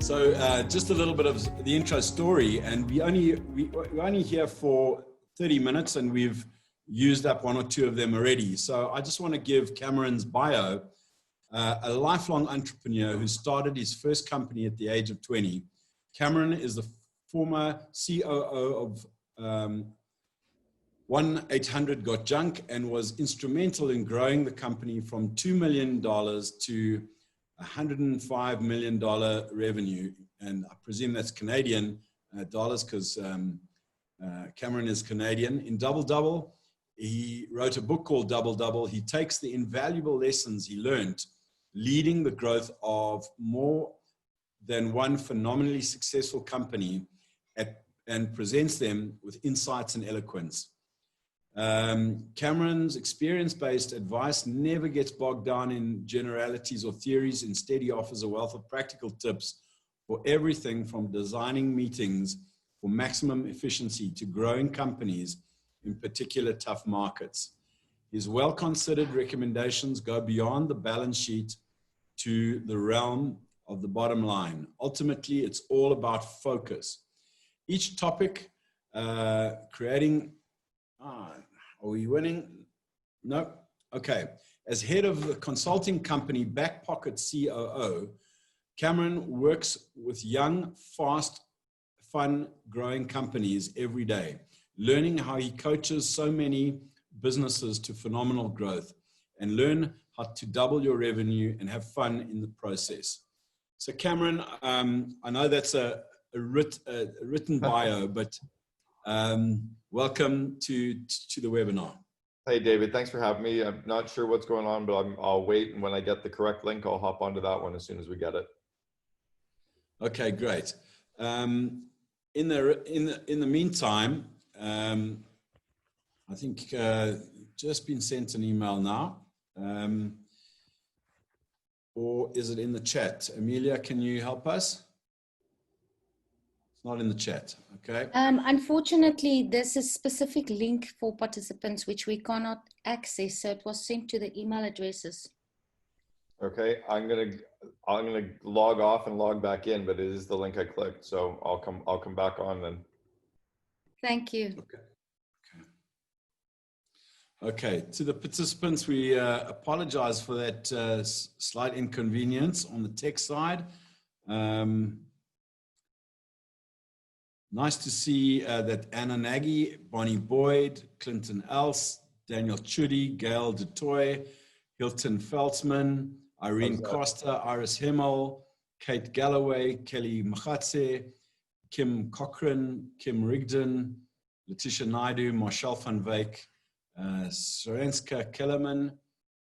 So just a little bit of the intro story, and we're only here for 30 minutes, and we've used up one or two of them already. So I just want to give Cameron's bio. A lifelong entrepreneur who started his first company at the age of 20. Cameron is the former COO of 1-800-GOT-JUNK and was instrumental in growing the company from $2 million to $105 million revenue. And I presume that's Canadian dollars because Cameron is Canadian. In Double Double, he wrote a book called Double Double. He takes the invaluable lessons he learned leading the growth of more than one phenomenally successful company and presents them with insights and eloquence. Cameron's experience-based advice never gets bogged down in generalities or theories. Instead, he offers a wealth of practical tips for everything from designing meetings for maximum efficiency to growing companies in particular tough markets. His well-considered recommendations go beyond the balance sheet to the realm of the bottom line. Ultimately, it's all about focus. Each topic, creating... are we winning? No? Okay. As head of the consulting company Back Pocket COO, Cameron works with young, fast, fun, growing companies every day, learning how he coaches so many businesses to phenomenal growth and learn how to double your revenue and have fun in the process. So Cameron, I know that's a written bio, but welcome to the webinar. Hey, David, thanks for having me. I'm not sure what's going on, but I'll wait. And when I get the correct link, I'll hop onto that one as soon as we get it. Okay, great. In the meantime, I think just been sent an email now. Or is it in the chat? Amelia, can you help us? It's not in the chat, okay? Unfortunately, there's a specific link for participants which we cannot access, so it was sent to the email addresses. Okay, I'm gonna log off and log back in, but it is the link I clicked, so I'll come back on then. Thank you. Okay. Okay, to the participants, we apologize for that slight inconvenience on the tech side. Nice to see that Anna Nagy, Bonnie Boyd, Clinton Else, Daniel Chudi, Gail DeToy, Hilton Feltzman, Irene Costa, Iris Himmel, Kate Galloway, Kelly Machatse, Kim Cochran, Kim Rigdon, Letitia Naidu, Marshall van Wyk, Sorenska Kellerman,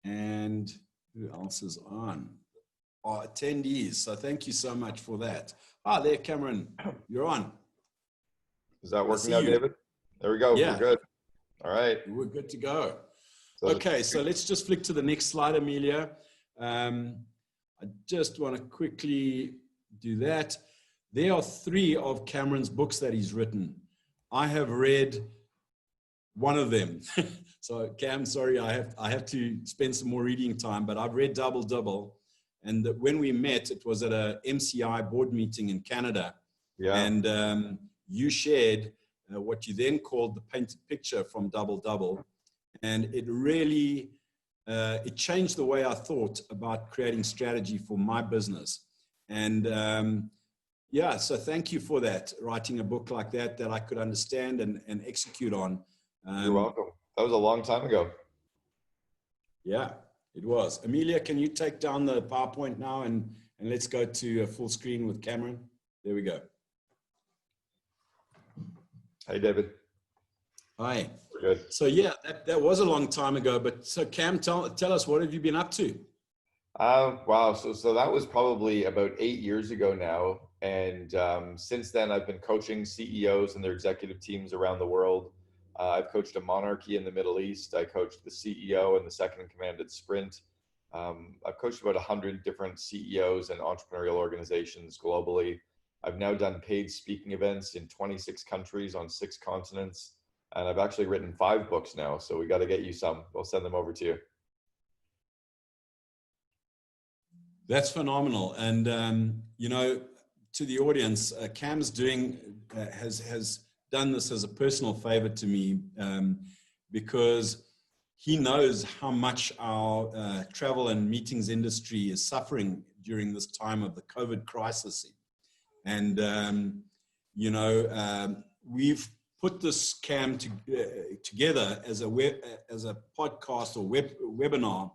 and who else is on? Our attendees. So thank you so much for that. There, Cameron, you're on. Is that working now, David? There we go. Yeah. We're good. All right. We're good to go. Okay, so let's just flick to the next slide, Amelia. I just want to quickly do that. There are 3 of Cameron's books that he's written. I have read one of them. So Cam, sorry, I have to spend some more reading time, but I've read Double Double. And when we met, it was at a MCI board meeting in Canada. Yeah. And you shared what you then called the painted picture from Double Double. And it really, it changed the way I thought about creating strategy for my business. And yeah, so thank you for that, writing a book like that I could understand and execute on. You're welcome. That was a long time ago. Yeah, it was. Amelia, can you take down the PowerPoint now and let's go to a full screen with Cameron? There we go. Hey, David. Hi. We're good. So yeah, that was a long time ago, but so Cam, tell us, what have you been up to? Wow, so that was probably about 8 years ago now. And since then, I've been coaching CEOs and their executive teams around the world. I've coached a monarchy in the Middle East. I coached the CEO and the second in command at Sprint. I've coached about 100 different CEOs and entrepreneurial organizations globally. I've now done paid speaking events in 26 countries on 6 continents. And I've actually written 5 books now. So we got to get you some. We'll send them over to you. That's phenomenal. And, you know, to the audience, Cam's doing, has done this as a personal favor to me, because he knows how much our travel and meetings industry is suffering during this time of the COVID crisis. And, you know, we've put this Cam together as a podcast or webinar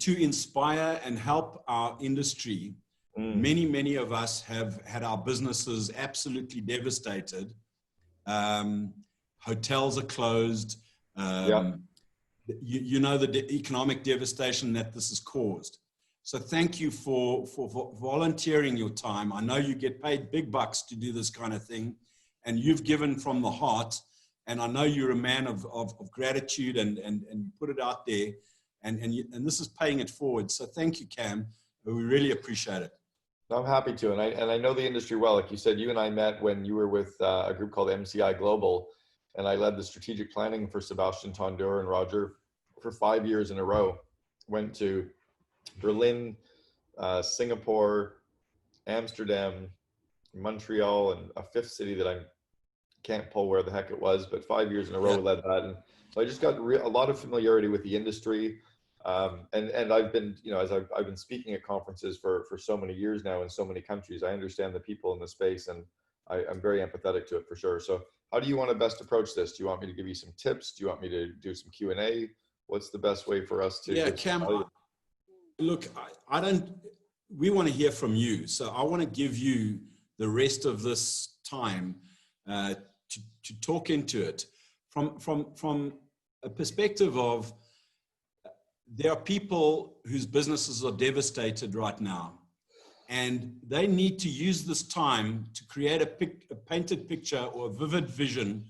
to inspire and help our industry. Many of us have had our businesses absolutely devastated. Hotels are closed. You know the economic devastation that this has caused. So thank you for volunteering your time. I know you get paid big bucks to do this kind of thing, and you've given from the heart. And I know you're a man of gratitude and put it out there, and this is paying it forward. So thank you, Cam. We really appreciate it. I'm happy to, and I know the industry well. Like you said, you and I met when you were with a group called MCI Global, and I led the strategic planning for Sebastian Tondur and Roger for 5 years in a row. Went to Berlin, Singapore, Amsterdam, Montreal, and a fifth city that I can't pull where the heck it was, but 5 years in a row led that. And so I just got a lot of familiarity with the industry. And I've been, you know, as I've been speaking at conferences for so many years now in so many countries, I understand the people in the space, and I'm very empathetic to it for sure. So how do you want to best approach this? Do you want me to give you some tips? Do you want me to do some Q&A? What's the best way for us to? Yeah, Cam, look, we want to hear from you. So I want to give you the rest of this time to talk into it from a perspective of, there are people whose businesses are devastated right now, and they need to use this time to create a painted picture or a vivid vision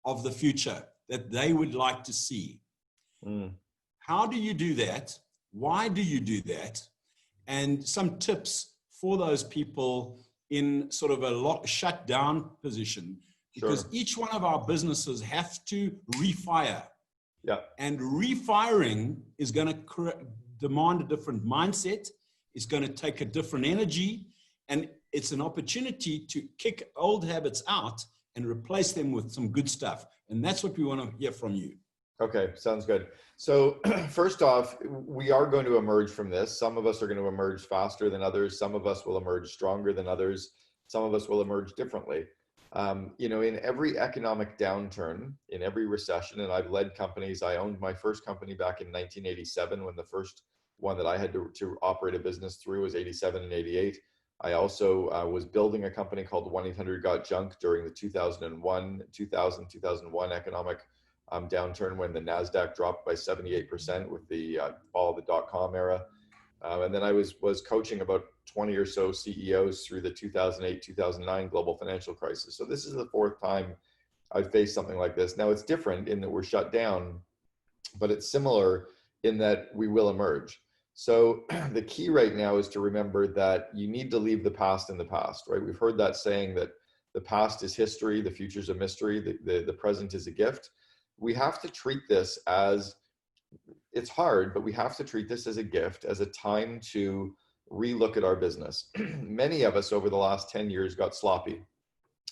of the future that they would like to see. How do you do that? Why do you do that? And some tips for those people in sort of a shut down position, because each one of our businesses have to refire. Yeah. And refiring is going to demand a different mindset. It's going to take a different energy, and it's an opportunity to kick old habits out and replace them with some good stuff. And that's what we want to hear from you. Okay, sounds good. So first off, we are going to emerge from this. Some of us are going to emerge faster than others. Some of us will emerge stronger than others. Some of us will emerge differently. You know, in every economic downturn, in every recession, and I've led companies. I owned my first company back in 1987 when the first one that I had to operate a business through was 87 and 88. I also was building a company called 1-800-GOT-JUNK during the 2001 economic downturn, when the NASDAQ dropped by 78% with the fall of the dot-com era. And then I was coaching about 20 or so CEOs through the 2008-2009 global financial crisis. So this is the fourth time I've faced something like this. Now it's different in that we're shut down, but it's similar in that we will emerge. So the key right now is to remember that you need to leave the past in the past, right? We've heard that saying that the past is history, the future's a mystery, the present is a gift. We have to treat this as, it's hard, but we have to treat this as a gift, as a time to relook at our business. Many of us over the last 10 years got sloppy.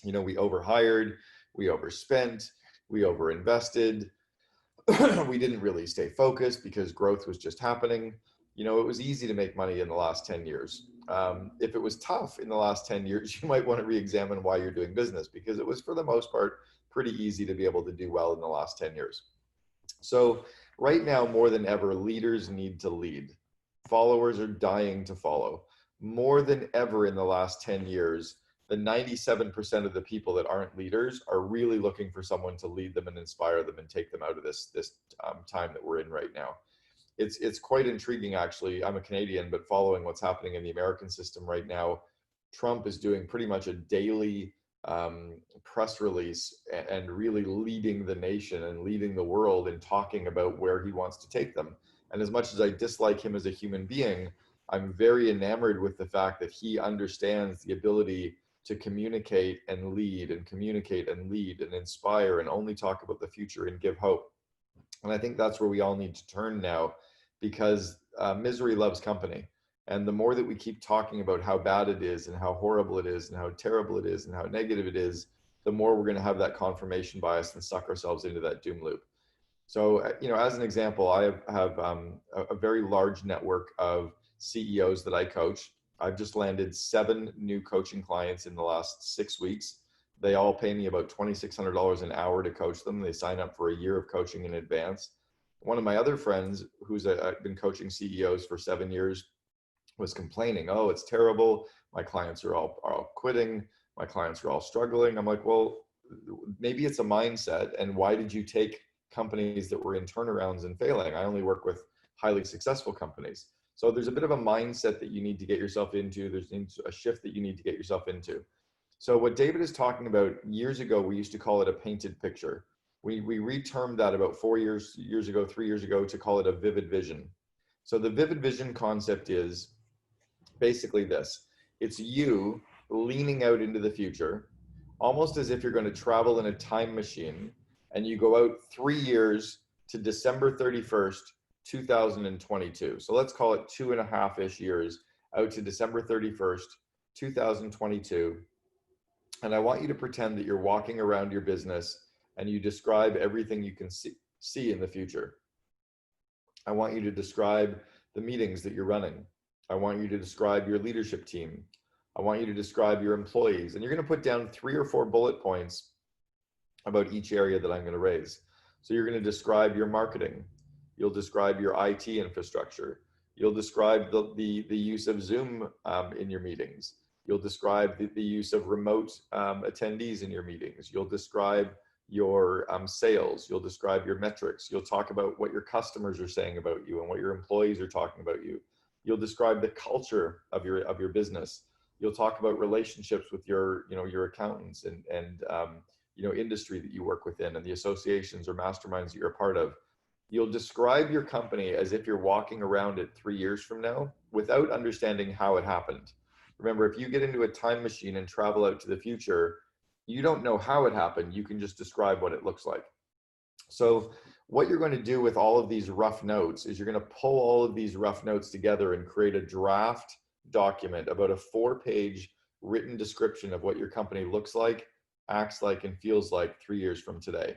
You know, we overhired, we overspent, we overinvested. We didn't really stay focused because growth was just happening. You know, it was easy to make money in the last 10 years. If it was tough in the last 10 years, you might want to re-examine why you're doing business, because it was, for the most part, pretty easy to be able to do well in the last 10 years. So right now, more than ever, leaders need to lead. Followers are dying to follow. More than ever in the last 10 years, the 97% of the people that aren't leaders are really looking for someone to lead them and inspire them and take them out of this time that we're in right now. It's quite intriguing, actually. I'm a Canadian, but following what's happening in the American system right now, Trump is doing pretty much a daily press release and really leading the nation and leading the world in talking about where he wants to take them. And as much as I dislike him as a human being, I'm very enamored with the fact that he understands the ability to communicate and lead and communicate and lead and inspire and only talk about the future and give hope. And I think that's where we all need to turn now, because misery loves company. And the more that we keep talking about how bad it is and how horrible it is and how terrible it is and how negative it is, the more we're going to have that confirmation bias and suck ourselves into that doom loop. So, as an example, I have a very large network of CEOs that I coach. I've just landed 7 new coaching clients in the last 6 weeks. They all pay me about $2,600 an hour to coach them. They sign up for a year of coaching in advance. One of my other friends, who's been coaching CEOs for 7 years, was complaining, oh, it's terrible. My clients are all quitting. My clients are all struggling. I'm like, well, maybe it's a mindset. And why did you take companies that were in turnarounds and failing? I only work with highly successful companies. So there's a bit of a mindset that you need to get yourself into. There's a shift that you need to get yourself into. So what David is talking about, years ago, we used to call it a painted picture. We retermed that about 3 years ago, to call it a vivid vision. So the vivid vision concept is basically this. It's you leaning out into the future, almost as if you're going to travel in a time machine, and you go out 3 years to December 31st, 2022. So let's call it 2.5-ish years out to December 31st, 2022. And I want you to pretend that you're walking around your business and you describe everything you can see in the future. I want you to describe the meetings that you're running. I want you to describe your leadership team. I want you to describe your employees. And you're going to put down 3 or 4 bullet points about each area that I'm going to raise. So you're going to describe your marketing. You'll describe your IT infrastructure. You'll describe the use of Zoom in your meetings. You'll describe the use of remote attendees in your meetings. You'll describe your sales. You'll describe your metrics. You'll talk about what your customers are saying about you and what your employees are talking about you. You'll describe the culture of your business. You'll talk about relationships with your accountants and industry that you work within and the associations or masterminds that you're a part of. You'll describe your company as if you're walking around it 3 years from now without understanding how it happened. Remember, if you get into a time machine and travel out to the future, you don't know how it happened. You can just describe what it looks like. So what you're going to do with all of these rough notes is you're going to pull all of these rough notes together and create a draft document, about a 4-page written description of what your company looks like, acts like, and feels like 3 years from today.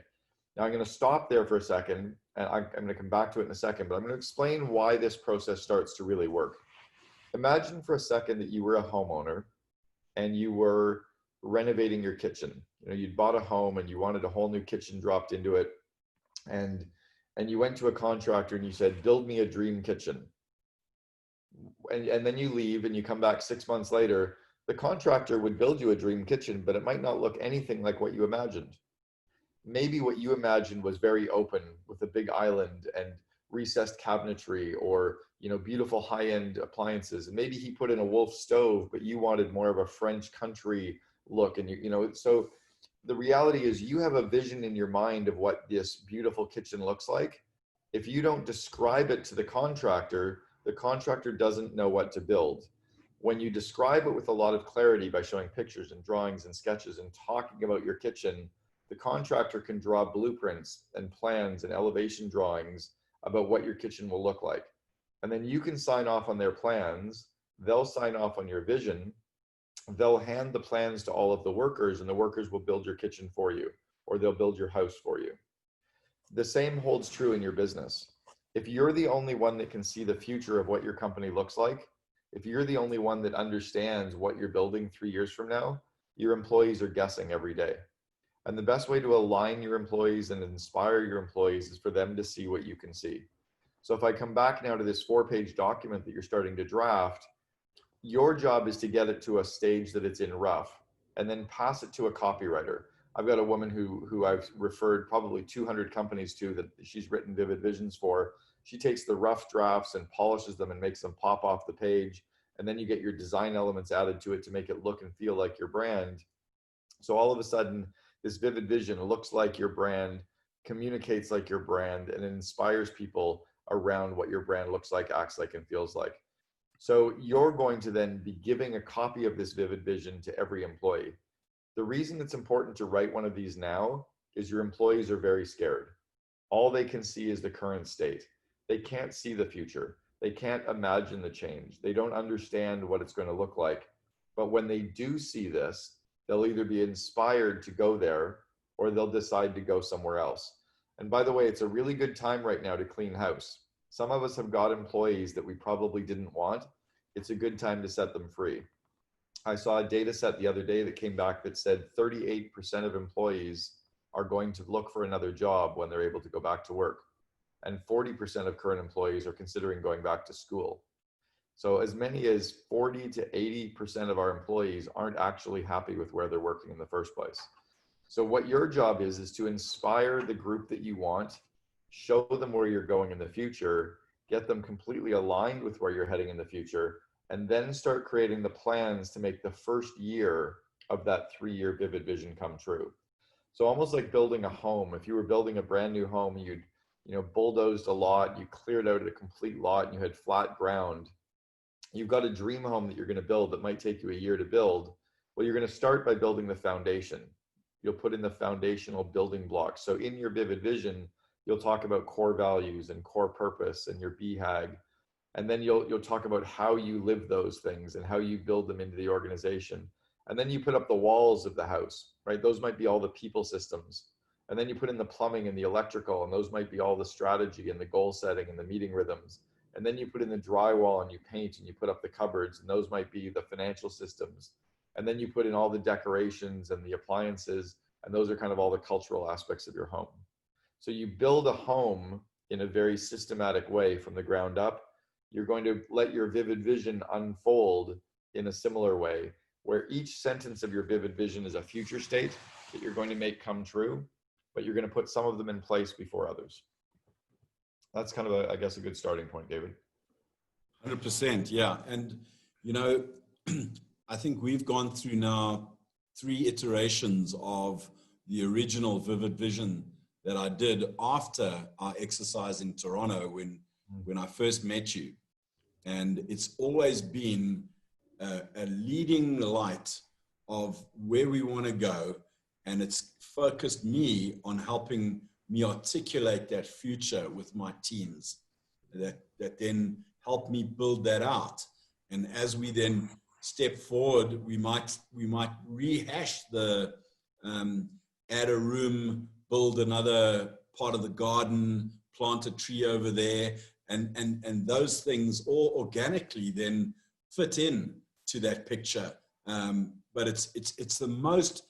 Now I'm going to stop there for a second, and I'm going to come back to it in a second, but I'm going to explain why this process starts to really work. Imagine for a second that you were a homeowner and you were renovating your kitchen. You'd bought a home and you wanted a whole new kitchen dropped into it, and you went to a contractor and you said, build me a dream kitchen. And then you leave and you come back 6 months later, the contractor would build you a dream kitchen, but it might not look anything like what you imagined. Maybe what you imagined was very open with a big island and recessed cabinetry, or beautiful high-end appliances. And maybe he put in a Wolf stove, but you wanted more of a French country look. And so the reality is you have a vision in your mind of what this beautiful kitchen looks like. If you don't describe it to the contractor doesn't know what to build. When you describe it with a lot of clarity by showing pictures and drawings and sketches and talking about your kitchen, the contractor can draw blueprints and plans and elevation drawings about what your kitchen will look like. And then you can sign off on their plans. They'll sign off on your vision. They'll hand the plans to all of the workers, and the workers will build your kitchen for you, or they'll build your house for you. The same holds true in your business. If you're the only one that can see the future of what your company looks like, if you're the only one that understands what you're building 3 years from now, your employees are guessing every day. And the best way to align your employees and inspire your employees is for them to see what you can see. So if I come back now to this 4-page document that you're starting to draft, your job is to get it to a stage that it's in rough and then pass it to a copywriter. I've got a woman who I've referred probably 200 companies to that she's written vivid visions for. She takes the rough drafts and polishes them and makes them pop off the page. And then you get your design elements added to it to make it look and feel like your brand. So all of a sudden, this vivid vision looks like your brand, communicates like your brand, and it inspires people around what your brand looks like, acts like, and feels like. So you're going to then be giving a copy of this vivid vision to every employee. The reason it's important to write one of these now is your employees are very scared. All they can see is the current state. They can't see the future. They can't imagine the change. They don't understand what it's going to look like. But when they do see this, they'll either be inspired to go there or they'll decide to go somewhere else. And by the way, it's a really good time right now to clean house. Some of us have got employees that we probably didn't want. It's a good time to set them free. I saw a data set the other day that came back that said 38% of employees are going to look for another job when they're able to go back to work. And 40% of current employees are considering going back to school. So as many as 40 to 80% of our employees aren't actually happy with where they're working in the first place. So what your job is to inspire the group that you want, show them where you're going in the future, get them completely aligned with where you're heading in the future, and then start creating the plans to make the first year of that 3-year vivid vision come true. So almost like building a home. If you were building a brand new home, you'd bulldozed a lot, you cleared out a complete lot, and you had flat ground. You've got a dream home that you're going to build that might take you a year to build. Well, you're going to start by building the foundation. You'll put in the foundational building blocks. So in your vivid vision, you'll talk about core values and core purpose and your BHAG. And then you'll talk about how you live those things and how you build them into the organization. And then you put up the walls of the house, right? Those might be all the people systems. And then you put in the plumbing and the electrical, and those might be all the strategy and the goal setting and the meeting rhythms. And then you put in the drywall and you paint and you put up the cupboards, and those might be the financial systems. And then you put in all the decorations and the appliances, and those are kind of all the cultural aspects of your home. So you build a home in a very systematic way from the ground up. You're going to let your vivid vision unfold in a similar way, where each sentence of your vivid vision is a future state that you're going to make come true, but you're going to put some of them in place before others. That's kind of, I guess, a good starting point, David. 100%, yeah. And, I think we've gone through now 3 iterations of the original vivid vision that I did after our exercise in Toronto when I first met you. And it's always been a leading light of where we want to go. And it's focused me on helping me articulate that future with my teams that then help me build that out. And as we then step forward, we might rehash the add a room, build another part of the garden, plant a tree over there, and those things all organically then fit in to that picture. But it's the most,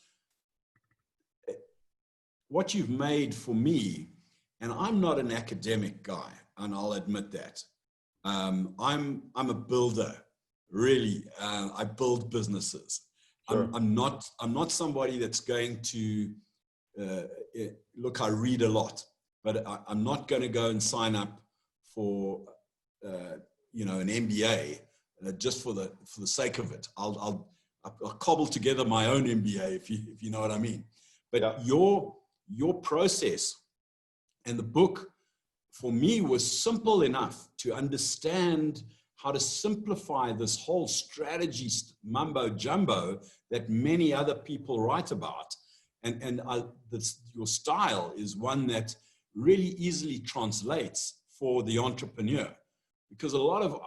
what you've made for me, and I'm not an academic guy, and I'll admit that. I'm a builder, really. I build businesses. Sure. I'm not somebody that's going to look. I read a lot, but I'm not going to go and sign up for an MBA just for the sake of it. I'll cobble together my own MBA if you know what I mean. But yeah. Your process and the book for me was simple enough to understand how to simplify this whole strategy mumbo jumbo that many other people write about. And your style is one that really easily translates for the entrepreneur, because a lot of,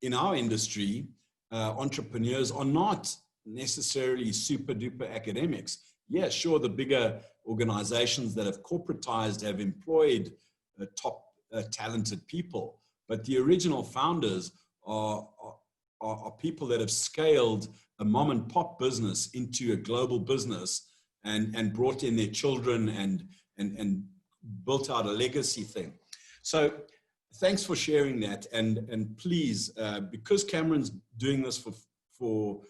in our industry, entrepreneurs are not necessarily super duper academics. Yeah, sure, the bigger organizations that have corporatized have employed top talented people, but the original founders are people that have scaled a mom and pop business into a global business and brought in their children and built out a legacy thing. So thanks for sharing that. And please, because Cameron's doing this for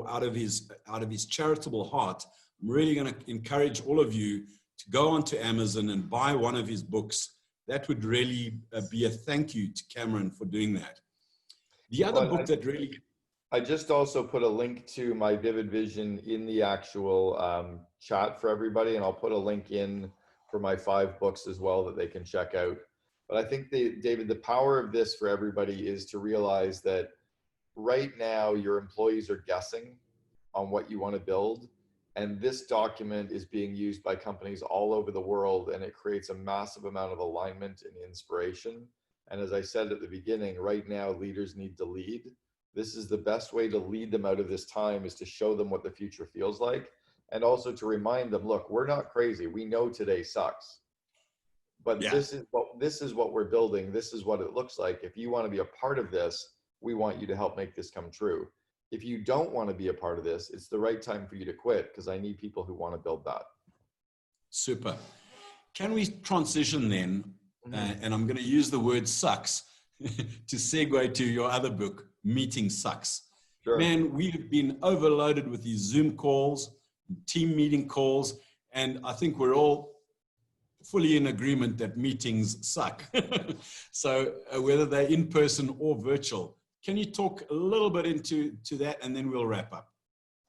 out of his charitable heart, I'm really going to encourage all of you to go onto Amazon and buy one of his books. That would really be a thank you to Cameron for doing that. The other book that really... I just also put a link to my Vivid Vision in the actual chat for everybody, and I'll put a link in for my 5 books as well that they can check out. But I think, David, the power of this for everybody is to realize that right now your employees are guessing on what you want to build. And this document is being used by companies all over the world, and it creates a massive amount of alignment and inspiration. And as I said at the beginning, right now, leaders need to lead. This is the best way to lead them out of this time, is to show them what the future feels like. And also to remind them, look, we're not crazy. We know today sucks, but Yeah. this is what we're building. This is what it looks like. If you want to be a part of this, we want you to help make this come true. If you don't want to be a part of this, it's the right time for you to quit, because I need people who want to build that. Super. Can we transition then? And I'm going to use the word sucks to segue to your other book, Meeting Sucks. Sure. Man, we have been overloaded with these Zoom calls, team meeting calls, and I think we're all fully in agreement that meetings suck. So whether they're in person or virtual, can you talk a little bit into that, and then we'll wrap up?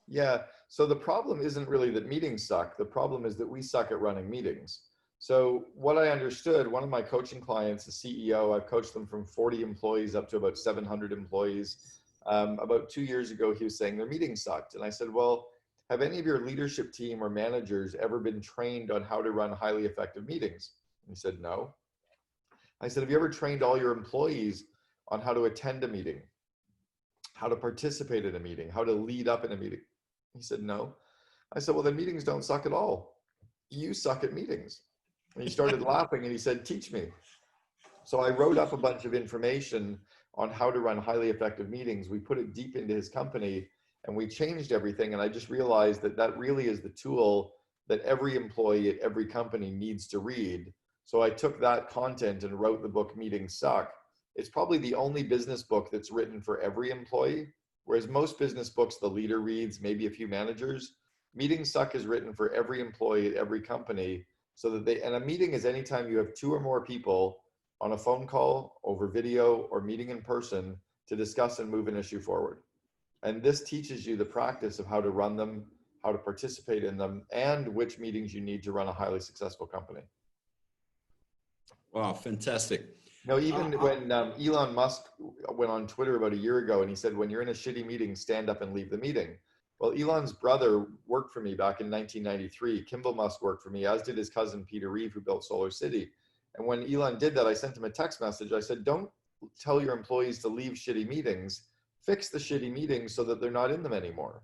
Yeah. So the problem isn't really that meetings suck. The problem is that we suck at running meetings. So what I understood, one of my coaching clients, a CEO, I've coached them from 40 employees up to about 700 employees. About 2 years ago, he was saying their meetings sucked. And I said, well, have any of your leadership team or managers ever been trained on how to run highly effective meetings? And he said, no. I said, have you ever trained all your employees on how to attend a meeting, how to participate in a meeting, how to lead up in a meeting? He said, no. I said, well, then meetings don't suck at all. You suck at meetings. And he started laughing and he said, teach me. So I wrote up a bunch of information on how to run highly effective meetings. We put it deep into his company and we changed everything. And I just realized that that really is the tool that every employee at every company needs to read. So I took that content and wrote the book Meetings Suck. It's probably the only business book that's written for every employee, whereas most business books the leader reads, maybe a few managers. Meetings Suck is written for every employee at every company, so that and a meeting is anytime you have 2 or more people on a phone call, over video, or meeting in person to discuss and move an issue forward. And this teaches you the practice of how to run them, how to participate in them, and which meetings you need to run a highly successful company. Wow, fantastic. No, even when Elon Musk went on Twitter about a year ago and he said, when you're in a shitty meeting, stand up and leave the meeting. Well, Elon's brother worked for me back in 1993. Kimball Musk worked for me, as did his cousin, Peter Reeve, who built Solar City. And when Elon did that, I sent him a text message. I said, don't tell your employees to leave shitty meetings. Fix the shitty meetings so that they're not in them anymore.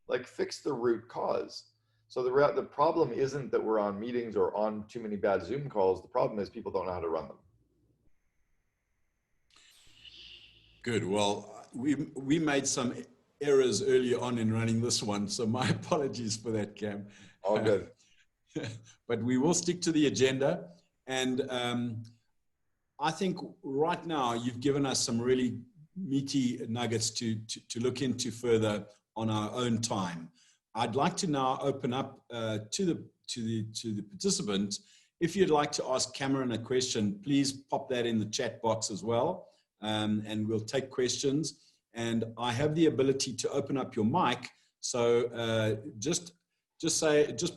Like, fix the root cause. So the problem isn't that we're on meetings or on too many bad Zoom calls. The problem is people don't know how to run them. Good. Well, we made some errors earlier on in running this one, so my apologies for that, Cam. All good. But we will stick to the agenda. And I think right now you've given us some really meaty nuggets to look into further on our own time. I'd like to now open up to the participant. If you'd like to ask Cameron a question, please pop that in the chat box as well, and we'll take questions. And I have the ability to open up your mic, so just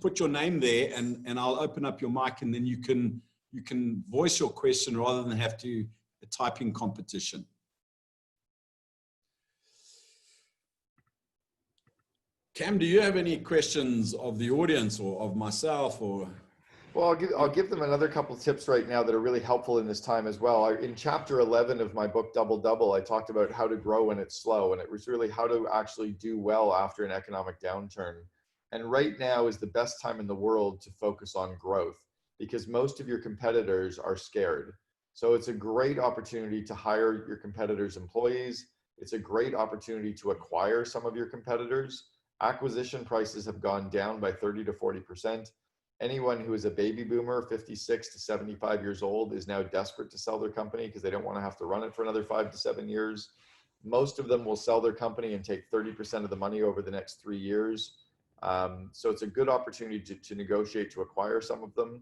put your name there, and I'll open up your mic, and then you can voice your question rather than have to type in competition. Cam, do you have any questions of the audience or of myself? Or well, I'll give them another couple of tips right now that are really helpful in this time as well. In chapter 11 of my book, Double Double, I talked about how to grow when it's slow, and it was really how to actually do well after an economic downturn. And right now is the best time in the world to focus on growth, because most of your competitors are scared. So it's a great opportunity to hire your competitors' employees. It's a great opportunity to acquire some of your competitors. Acquisition prices have gone down by 30 to 40%. Anyone who is a baby boomer, 56 to 75 years old, is now desperate to sell their company because they don't want to have to run it for another 5 to 7 years. Most of them will sell their company and take 30% of the money over the next 3 years. So it's a good opportunity to negotiate to acquire some of them.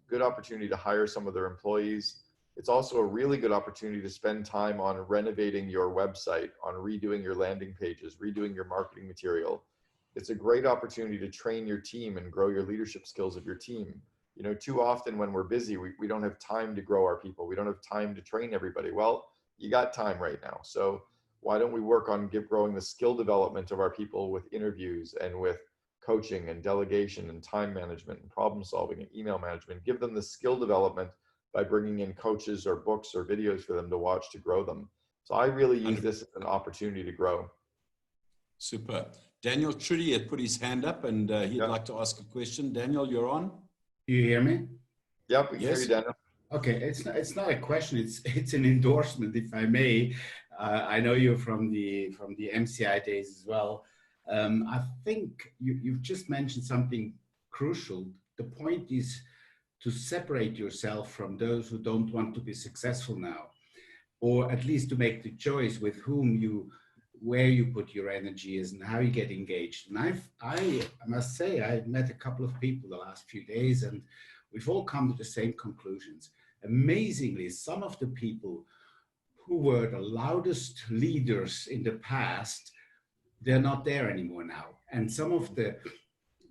Good opportunity to hire some of their employees. It's also a really good opportunity to spend time on renovating your website, on redoing your landing pages, redoing your marketing material. It's a great opportunity to train your team and grow your leadership skills of your team. You know, too often when we're busy, we don't have time to grow our people. We don't have time to train everybody. Well, you got time right now. So why don't we work on growing the skill development of our people with interviews and with coaching and delegation and time management and problem solving and email management. Give them the skill development by bringing in coaches or books or videos for them to watch to grow them. So I really use this as an opportunity to grow. Super. Daniel Trudy had put his hand up and he'd like to ask a question. Daniel, you're on. Do you hear me? Yep, we can hear you, Daniel. Okay, it's not a question. It's an endorsement, if I may. I know you from the MCI days as well. I think you've just mentioned something crucial. The point is to separate yourself from those who don't want to be successful now, or at least to make the choice with where you put your energy is and how you get engaged. And I must say, I've met a couple of people the last few days, and we've all come to the same conclusions. Amazingly, some of the people who were the loudest leaders in the past, they're not there anymore now. And some of the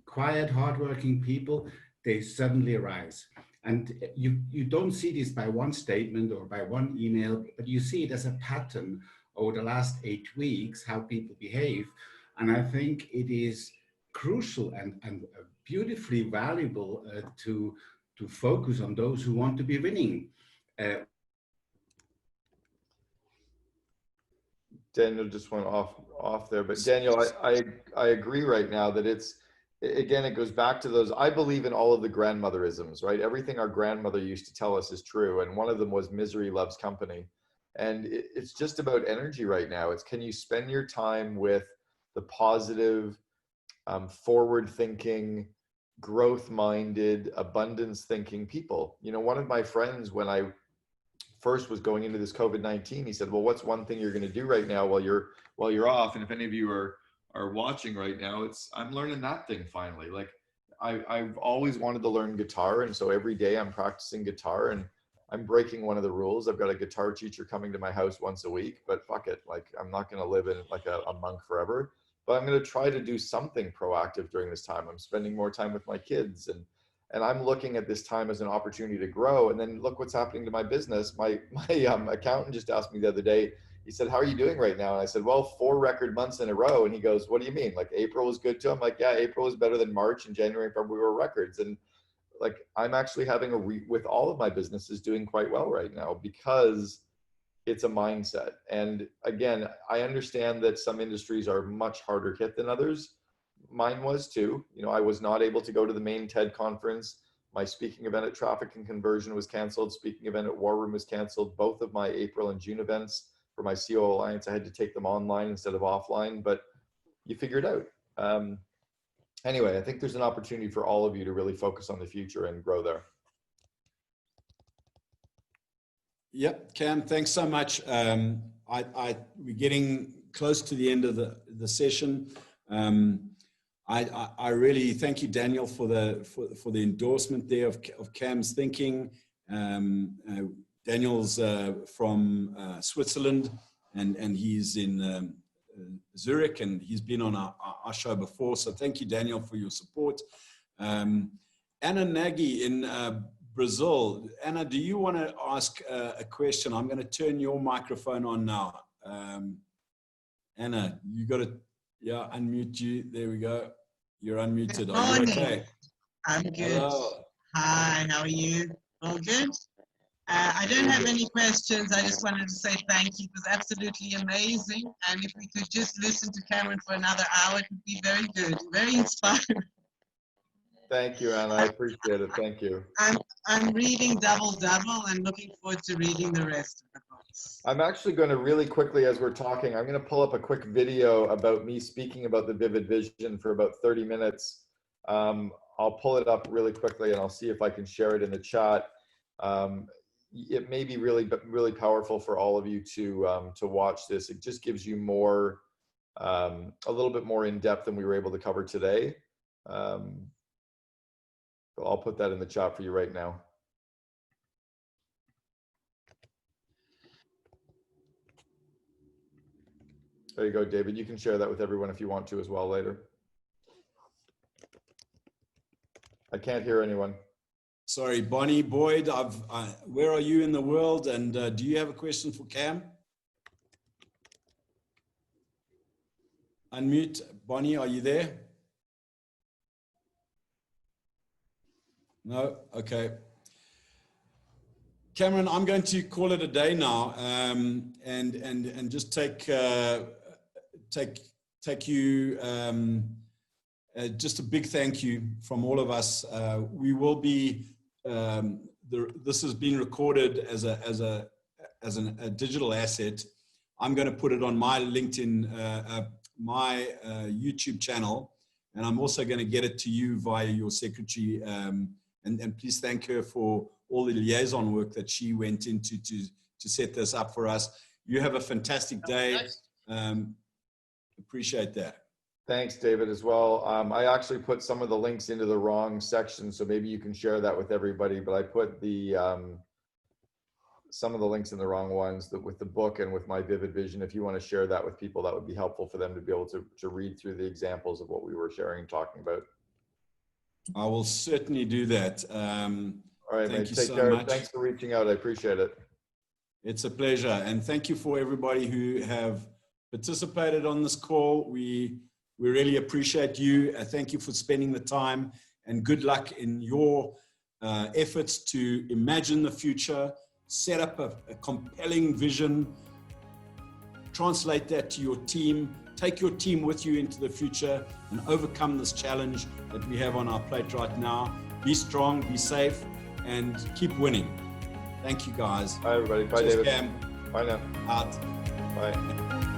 quiet, hardworking people, they suddenly arise. And you don't see this by one statement or by one email, but you see it as a pattern over the last 8 weeks, how people behave. And I think it is crucial and beautifully valuable to focus on those who want to be winning. Daniel just went off there, but Daniel, I agree right now that it goes back to those. I believe in all of the grandmotherisms, right? Everything our grandmother used to tell us is true. And one of them was misery loves company. And it's just about energy right now. It's, can you spend your time with the positive, forward thinking, growth minded, abundance thinking people? You know, one of my friends, when I first was going into this COVID-19, he said, well, what's one thing you're going to do right now while you're off? And if any of you are watching right now, I'm learning that thing finally. Like I've always wanted to learn guitar. And so every day I'm practicing guitar, and I'm breaking one of the rules. I've got a guitar teacher coming to my house once a week, but fuck it. Like, I'm not going to live in like a monk forever, but I'm going to try to do something proactive during this time. I'm spending more time with my kids, and I'm looking at this time as an opportunity to grow. And then look what's happening to my business. My accountant just asked me the other day, he said, how are you doing right now? And I said, well, 4 record months in a row. And he goes, what do you mean? Like April was good too? I'm like, yeah, April was better than March, and January and February were records. And like, I'm actually having with all of my businesses doing quite well right now because it's a mindset. And again, I understand that some industries are much harder hit than others. Mine was too. You know, I was not able to go to the main TED conference. My speaking event at Traffic and Conversion was canceled. Speaking event at War Room was canceled. Both of my April and June events for my CO Alliance, I had to take them online instead of offline, but you figure it out. Anyway, I think there's an opportunity for all of you to really focus on the future and grow there. Yep, Cam, thanks so much. We're getting close to the end of the session. I really thank you, Daniel, for the endorsement there of Cam's thinking. Daniel's from Switzerland, and he's in Zurich, and he's been on our show before. So thank you, Daniel, for your support. Anna Nagy in Brazil. Anna, do you want to ask a question? I'm going to turn your microphone on now. Anna, you got to, unmute you. There we go. You're unmuted. Are you okay? I'm good. Hello. Hi, how are you? All good? I don't have any questions. I just wanted to say thank you. It was absolutely amazing. And if we could just listen to Cameron for another hour, it would be very good, very inspiring. Thank you, Anna. I appreciate it. Thank you. I'm reading Double and looking forward to reading the rest of the books. I'm actually going to really quickly, as we're talking, I'm going to pull up a quick video about me speaking about the Vivid Vision for about 30 minutes. I'll pull it up really quickly, and I'll see if I can share it in the chat. It may be really powerful for all of you to watch this. It just gives you more, a little bit more in depth than we were able to cover today. I'll put that in the chat for you right now. There you go, David. You can share that with everyone if you want to as well later. I can't hear anyone. Sorry, Bonnie Boyd, where are you in the world? And do you have a question for Cam? Unmute. Bonnie, are you there? No? Okay. Cameron, I'm going to call it a day now, and just take you. Just a big thank you from all of us. We will be. This has been recorded as a digital asset. I'm going to put it on my LinkedIn, my YouTube channel, and I'm also going to get it to you via your secretary. And please thank her for all the liaison work that she went into to set this up for us. You have a fantastic day. Appreciate that. Thanks, David, as well. I actually put some of the links into the wrong section, so maybe you can share that with everybody, but I put the some of the links in the wrong ones, with the book and with my vivid vision. If you want to share that with people, that would be helpful for them to be able to read through the examples of what we were sharing and talking about. I will certainly do that. All right, thank mate, you take so care. much. Thanks for reaching out. I appreciate it. It's a pleasure. And thank you for everybody who have participated on this call. We really appreciate you. Thank you for spending the time, and good luck in your efforts to imagine the future, set up a compelling vision, translate that to your team, take your team with you into the future, and overcome this challenge that we have on our plate right now. Be strong, be safe, and keep winning. Thank you, guys. Bye, everybody. Bye, Cheers, David. Cam. Bye now. Out. Bye.